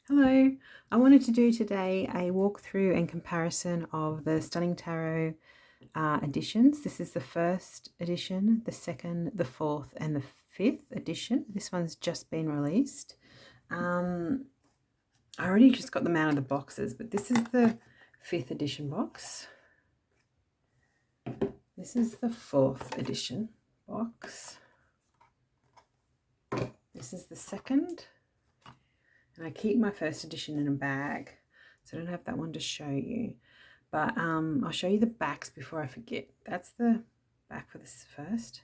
Hello, I wanted to do today a walkthrough and comparison of the Stunning Tarot editions. This is the first edition, the second, the fourth and the fifth edition. This one's just been released. I already just got them out of the boxes, but this is the fifth edition box. This is the fourth edition box. This is the second. And I keep my first edition in a bag, so I don't have that one to show you. But I'll show you the backs before I forget. That's the back for this first,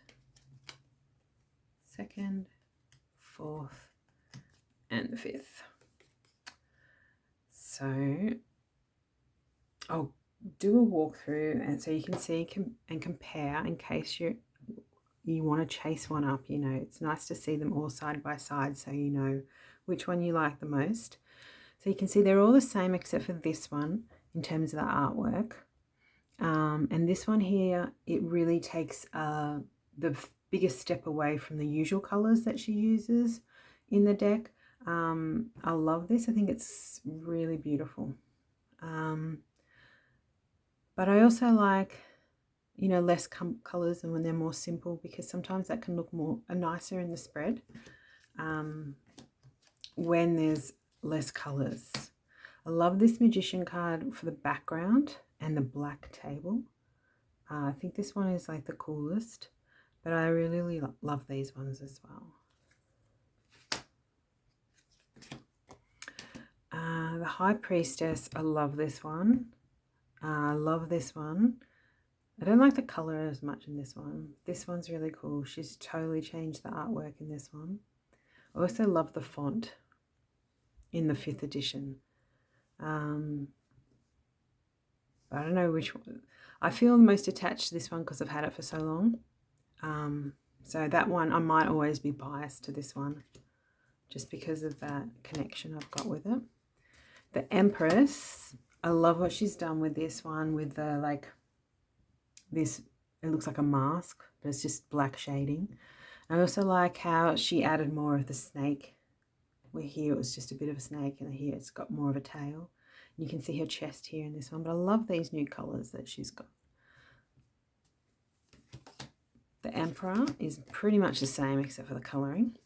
second, fourth, and the fifth. So I'll do a walkthrough, and so you can see and compare in case you want to chase one up. You know, it's nice to see them all side by side so you know which one you like the most. So you can see they're all the same except for this one in terms of the artwork. And this one here, it really takes the biggest step away from the usual colours that she uses in the deck. I love this. I think it's really beautiful. But I also like, you know, less colours and when they're more simple, because sometimes that can look more nicer in the spread when there's less colours. I love this Magician card for the background and the black table. I think this one is like the coolest, but I really love these ones as well. The High Priestess, I love this one. I love this one. I don't like the colour as much in this one. This one's really cool. She's totally changed the artwork in this one. I also love the font in the fifth edition. But I don't know which one. I feel most attached to this one because I've had it for so long. So that one, I might always be biased to this one just because of that connection I've got with it. The Empress, I love what she's done with this one with the like this, it looks like a mask, but it's just black shading. I also like how she added more of the snake, where here it was just a bit of a snake and here it's got more of a tail. You can see her chest here in this one, but I love these new colours that she's got. The Emperor is pretty much the same except for the colouring.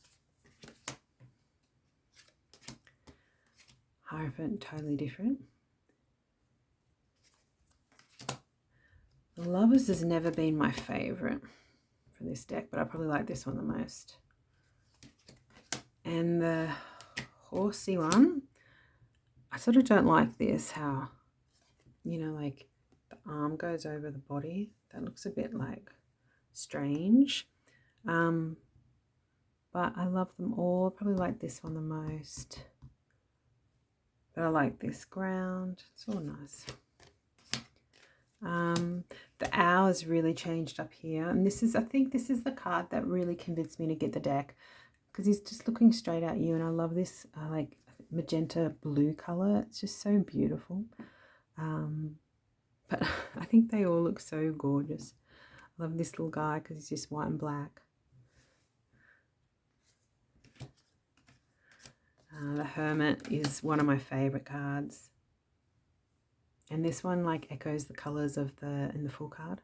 Hierophant, totally different. The Lovers has never been my favourite for this deck, but I probably like this one the most. And the Horsey one, I sort of don't like this, how, you know, like the arm goes over the body. That looks a bit like strange. But I love them all. I probably like this one the most. But I like this ground. It's all nice. The owl is really changed up here. And this is, I think this is the card that really convinced me to get the deck, because he's just looking straight at you. And I love this like magenta blue color. It's just so beautiful. But I think they all look so gorgeous. I love this little guy because he's just white and black. The Hermit is one of my favorite cards. And this one like echoes the colors of in the full card.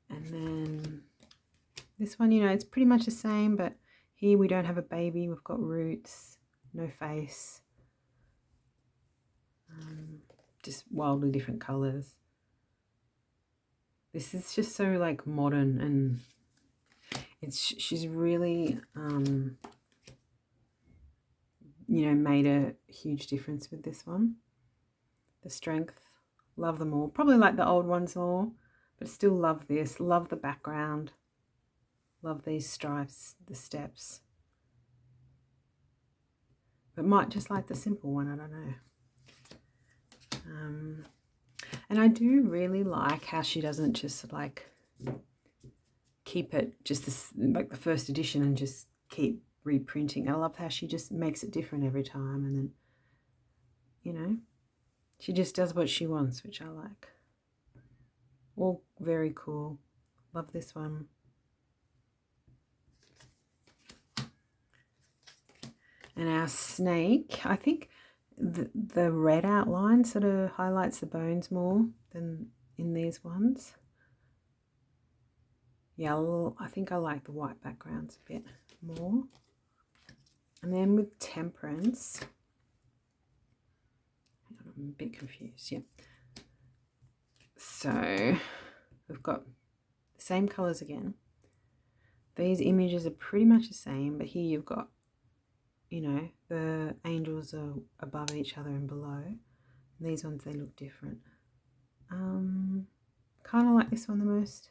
And then this one, you know, it's pretty much the same, but here we don't have a baby. We've got roots, no face. Just wildly different colors. This is just so like modern, and she's really you know, made a huge difference with this one. The Strength, love them all. Probably like the old ones more, but still love this. Love the background. Love these stripes, the steps. But might just like the simple one, I don't know. And I do really like how she doesn't just like keep it just this, like the first edition and just keep reprinting. I love how she just makes it different every time, and then, you know, she just does what she wants, which I like. All very cool. Love this one. And our snake, I think the red outline sort of highlights the bones more than in these ones. Yeah, I think I like the white backgrounds a bit more. And then with Temperance, I'm a bit confused, yeah. So we've got the same colours again. These images are pretty much the same, but here you've got, you know, the angels are above each other and below. And these ones, they look different. Kind of like this one the most.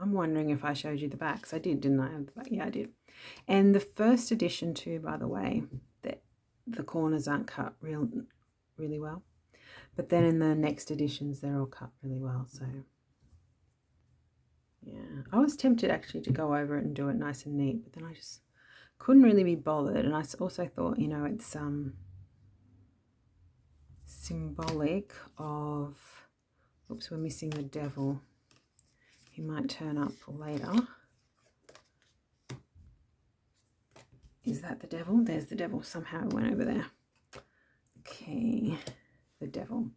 I'm wondering if I showed you the backs. I did, didn't I? Yeah, I did. And the first edition too, by the way, that the corners aren't cut really well. But then in the next editions, they're all cut really well. So yeah, I was tempted actually to go over it and do it nice and neat, but then I just couldn't really be bothered. And I also thought, you know, it's symbolic of, oops, we're missing the devil. He might turn up later. Is that the devil? There's the devil. Somehow it went over there. Okay, the devil.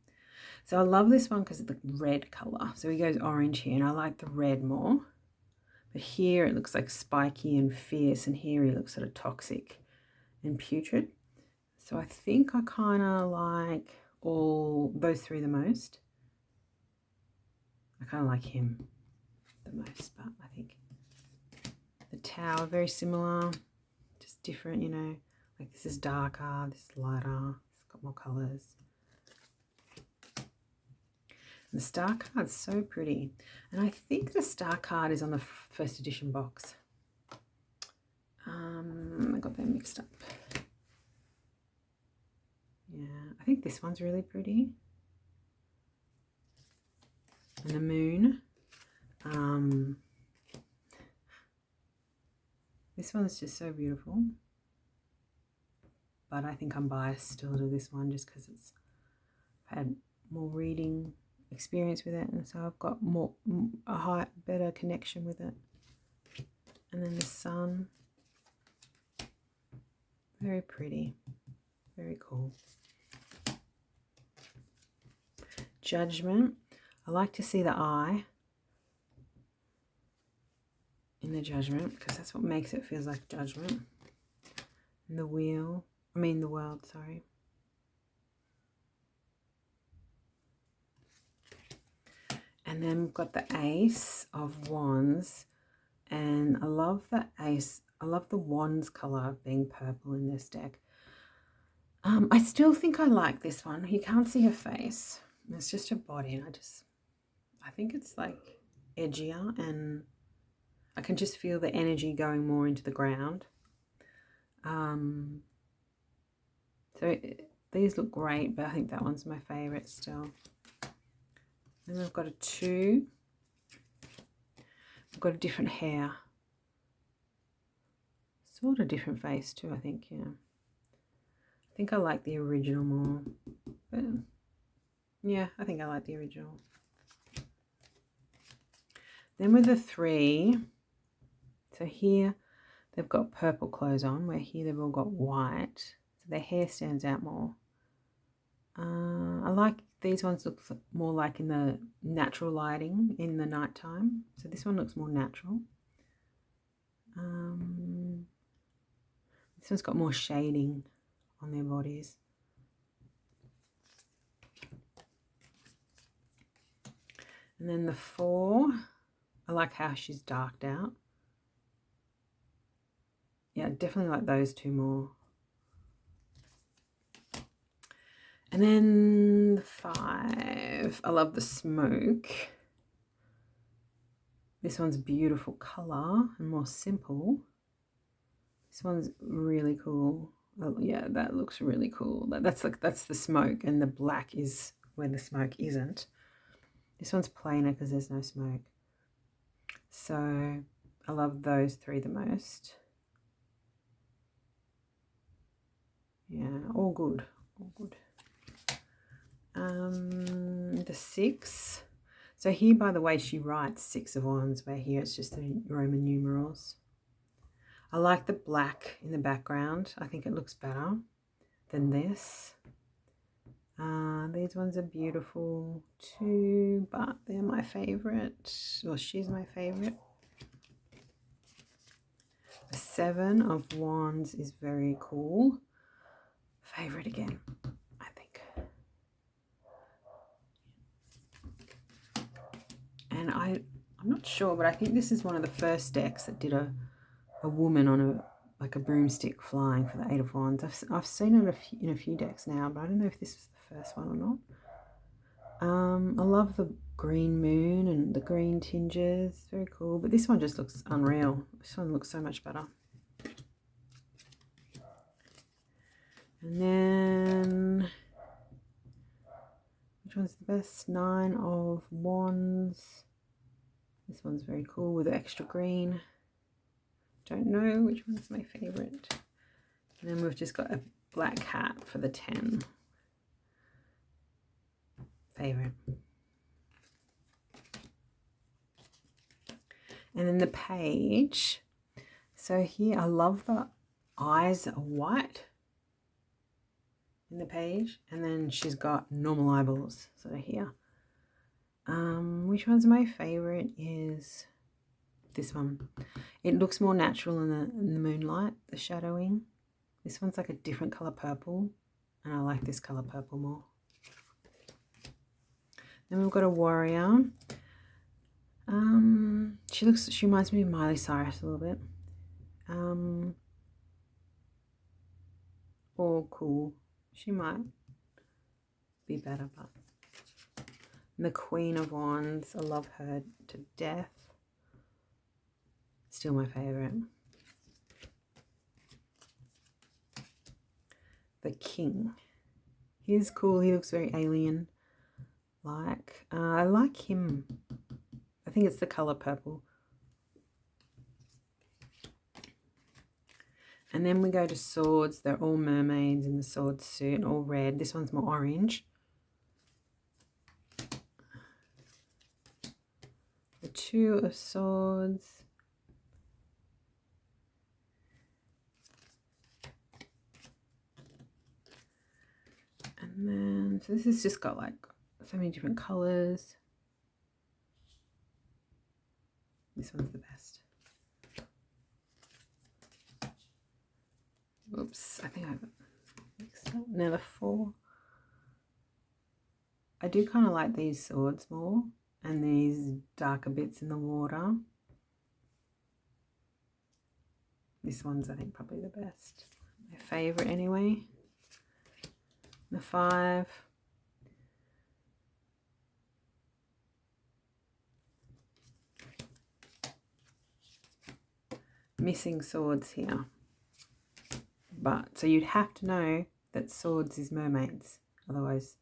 So I love this one because of the red colour. So he goes orange here, and I like the red more. But here it looks like spiky and fierce, and here he looks sort of toxic and putrid. So I think I kind of like all those three the most. I kind of like him the most, but I think the tower, very similar, just different, you know. Like this is darker, this is lighter, it's got more colours. And the star card's so pretty. And I think the star card is on the first edition box. I got them mixed up. Yeah, I think this one's really pretty. And the moon. This one's just so beautiful. But I think I'm biased still to this one just because I've had more reading experience with it, and so I've got better connection with it. And then the sun, very pretty, very cool. Judgment, I like to see the eye in the judgment because that's what makes it feel like judgment. And the wheel, the world, sorry. And then we've got the Ace of Wands, and I love the Ace. I love the Wands colour being purple in this deck. I still think I like this one. You can't see her face. It's just her body, and I think it's like edgier, and I can just feel the energy going more into the ground. So these look great, but I think that one's my favourite still. Then I've got a 2. I've got a different hair. Sort of different face too, I think, yeah. I think I like the original more. But yeah, I think I like the original. Then with the 3, so here they've got purple clothes on, where here they've all got white. So their hair stands out more. I like these ones look more like in the natural lighting in the nighttime. So this one looks more natural. This one's got more shading on their bodies. And then the 4, I like how she's darked out. Yeah, definitely like those 2 more. And then the 5, I love the smoke. This one's beautiful colour and more simple. This one's really cool. Oh, yeah, that looks really cool. That's the smoke, and the black is where the smoke isn't. This one's plainer because there's no smoke. So I love those 3 the most. Yeah, all good, all good. The 6. So here, by the way, she writes 6 of Wands, where here it's just the Roman numerals. I like the black in the background. I think it looks better than this. These ones are beautiful too, but they're my favorite. Well, she's my favorite. The 7 of Wands is very cool. Favorite again, I think. And I'm not sure, but I think this is one of the first decks that did a woman on a broomstick flying for the 8 of Wands. I've seen it in a few decks now, but I don't know if this was the first one or not. I love the green moon and the green tinges. Very cool. But this one just looks unreal. This one looks so much better. And then, which one's the best? 9 of Wands. This one's very cool with the extra green. Don't know which one's my favorite. And then we've just got a black hat for the 10. Favorite. And then the page. So here I love the eyes are white in the page, and then she's got normal eyeballs. So here. Which one's my favorite is this one. It looks more natural in the moonlight, the shadowing. This one's like a different color purple, and I like this color purple more. Then we've got a warrior. She reminds me of Miley Cyrus a little bit. Or cool. She might be better, but the Queen of Wands, I love her to death. Still my favorite. The King. He's cool. He looks very alien. I like him. I think it's the color purple. And then we go to swords. They're all mermaids in the sword suit, all red. This one's more orange. The 2 of Swords. And then, so this has just got like so many different colors. This one's the best. Oops, I think I've mixed up. Now the 4. I do kind of like these swords more, and these darker bits in the water. This one's, I think, probably the best. My favorite anyway. The 5. Missing swords here. But, so you'd have to know that swords is mermaids. Otherwise,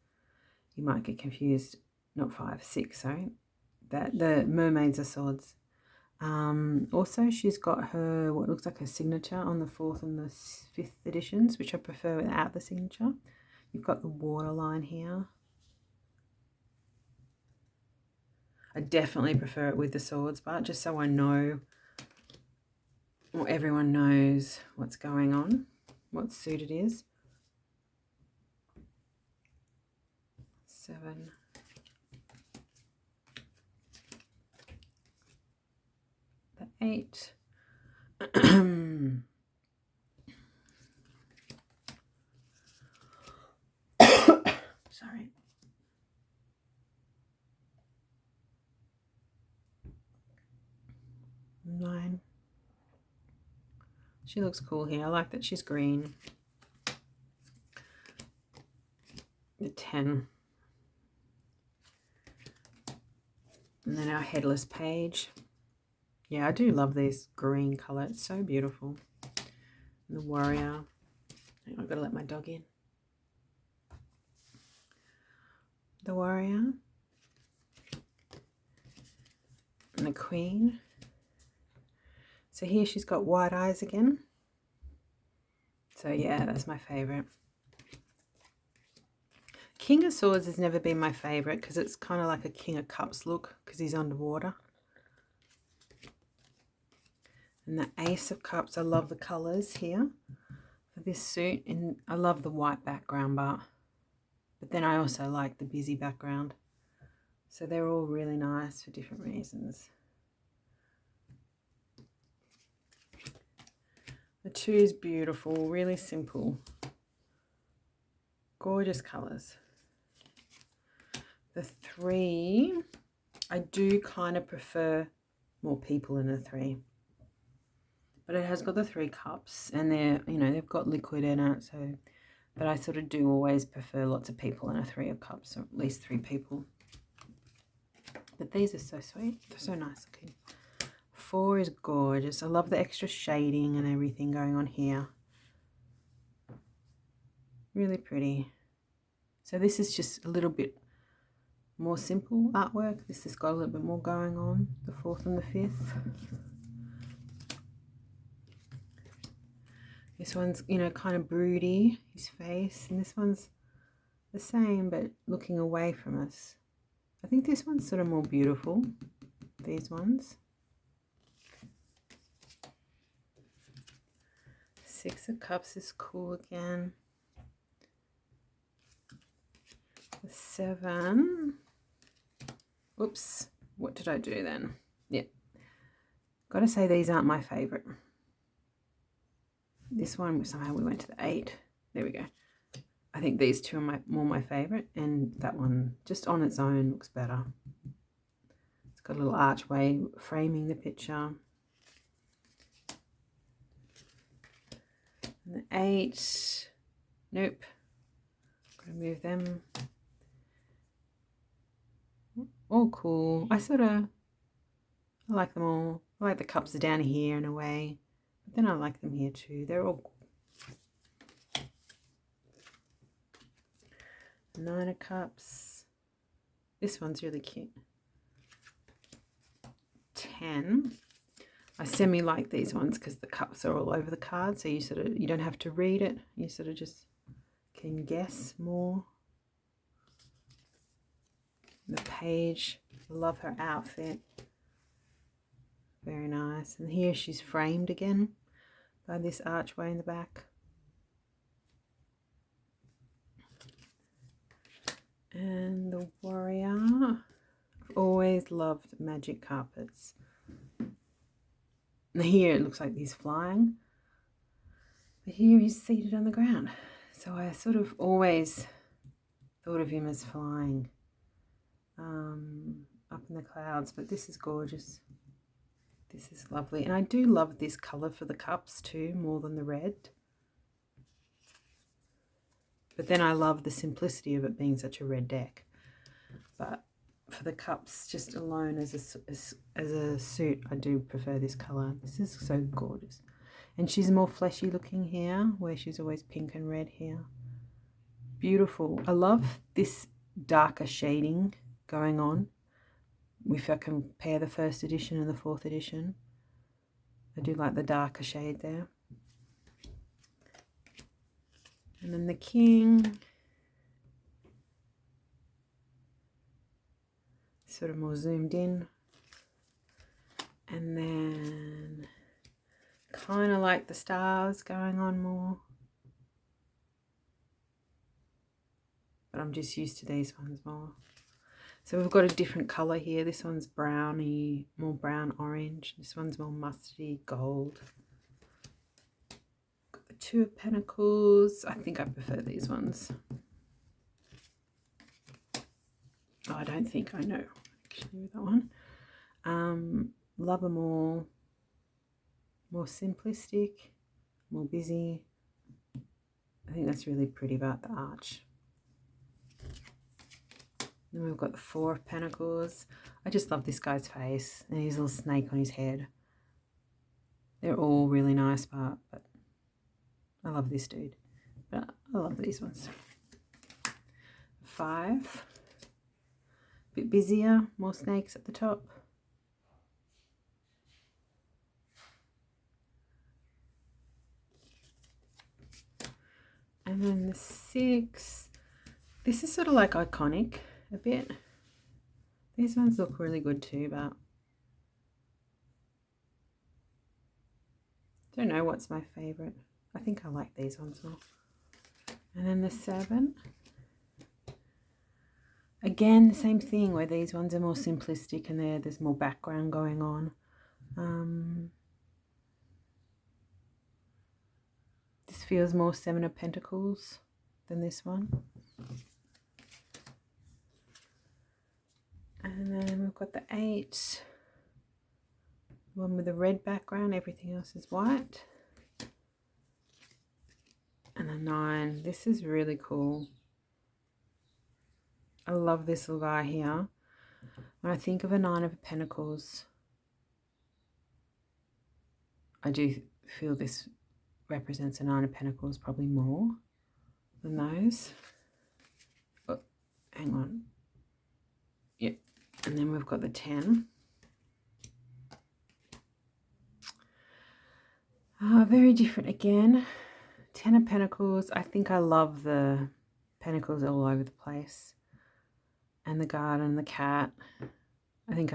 you might get confused. Not 5, 6, sorry. That the mermaids are swords. Also, she's got her, what looks like her signature on the 4th and the 5th editions, which I prefer without the signature. You've got the waterline here. I definitely prefer it with the swords, but just so I know, or everyone knows what's going on, what suit it is. 7. The 8. Sorry. Nine. She looks cool here. I like that she's green. The 10. And then our headless page. Yeah, I do love this green colour. It's so beautiful. And the warrior. I've got to let my dog in. The warrior. And the queen. So here she's got white eyes again. So yeah, that's my favourite. King of Swords has never been my favourite because it's kind of like a King of Cups look because he's underwater. And the Ace of Cups, I love the colours here for this suit. And I love the white background bar. But then I also like the busy background. So they're all really nice for different reasons. The 2 is beautiful, really simple. Gorgeous colours. The 3, I do kind of prefer more people in a 3. But it has got the 3 cups and they're, you know, they've got liquid in it. So, but I sort of do always prefer lots of people in a 3 of cups, or at least 3 people. But these are so sweet. They're so nice looking. 4 is gorgeous. I love the extra shading and everything going on here. Really pretty. So this is just a little bit more simple artwork. This has got a little bit more going on, the 4th and the 5th. This one's, you know, kind of broody, his face, and this one's the same but looking away from us. I think this one's sort of more beautiful, these ones. 6 of Cups is cool again. The 7. Oops, what did I do then? Yeah, gotta say these aren't my favorite. This one, somehow we went to the 8. There we go. I think these 2 are more my favorite, and that one just on its own looks better. It's got a little archway framing the picture. And the 8, nope, gotta move them. All cool. I like them all. I like the cups are down here in a way, but then I like them here too. They're all cool. 9 of Cups. This one's really cute. 10. I semi like these ones because the cups are all over the card, so you don't have to read it. You sort of just can guess more. The Page, love her outfit. Very nice. And here she's framed again by this archway in the back. And the Warrior. I've always loved magic carpets. And here it looks like he's flying. But here he's seated on the ground. So I sort of always thought of him as flying up in the clouds. But this is gorgeous. This is lovely. And I do love this colour for the cups too, more than the red. But then I love the simplicity of it being such a red deck. But for the cups just alone as a suit, I do prefer this colour. This is so gorgeous. And she's more fleshy looking here, where she's always pink and red here. Beautiful. I love this darker shading going on. If I compare the 1st edition and the 4th edition, I do like the darker shade there. And then the King, sort of more zoomed in. And then kind of like the stars going on more. But I'm just used to these ones more. So we've got a different colour here. This one's browny, more brown orange. This one's more mustardy gold. Got the 2 of Pentacles. I think I prefer these ones. Oh, I don't think I know actually with that one. Love them all. More simplistic, more busy. I think that's really pretty about the arch. Then we've got the 4 of Pentacles. I just love this guy's face and his little snake on his head. They're all really nice, but I love this dude. But I love these ones. 5. A bit busier, more snakes at the top. And then the 6. This is sort of like iconic a bit. These ones look really good too, but I don't know what's my favourite. I think I like these ones more. And then the 7. Again, the same thing where these ones are more simplistic and there's more background going on. This feels more 7 of Pentacles than this one. And then we've got the 8. One with a red background, everything else is white. And a 9. This is really cool. I love this little guy here. When I think of a 9 of Pentacles, I do feel this represents a 9 of Pentacles probably more than those. Oh, hang on. Yep. And then we've got the 10. Very different again. 10 of Pentacles. I think I love the pentacles all over the place. And the garden, the cat. I think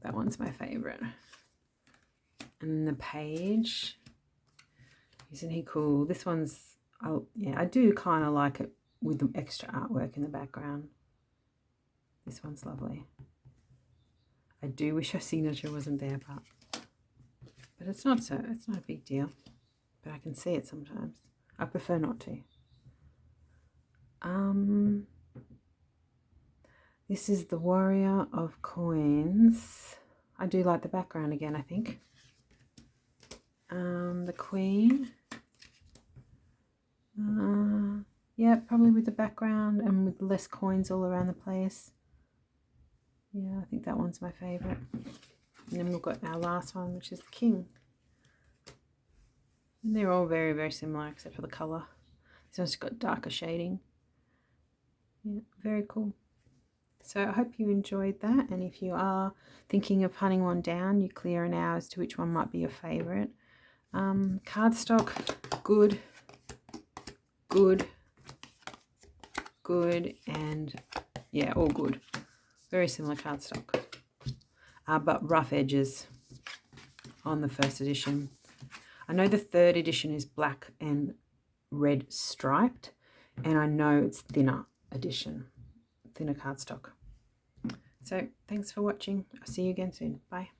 that one's my favorite. And the page. Isn't he cool? This one's, yeah, I do kind of like it with the extra artwork in the background. This one's lovely. I do wish her signature wasn't there, but it's not a big deal. But I can see it sometimes. I prefer not to. This is the Warrior of Coins. I do like the background again, I think. The Queen. Yeah, probably with the background and with less coins all around the place. Yeah, I think that one's my favourite. And then we've got our last one, which is the King. And they're all very, very similar except for the colour. This one's got darker shading. Yeah, very cool. So I hope you enjoyed that. And if you are thinking of hunting one down, you clear an hour as to which one might be your favourite. Cardstock, good, and yeah, all good. Very similar cardstock. But rough edges on the first edition. I know the third edition is black and red striped, and I know it's thinner edition, thinner cardstock. So thanks for watching. I'll see you again soon. Bye.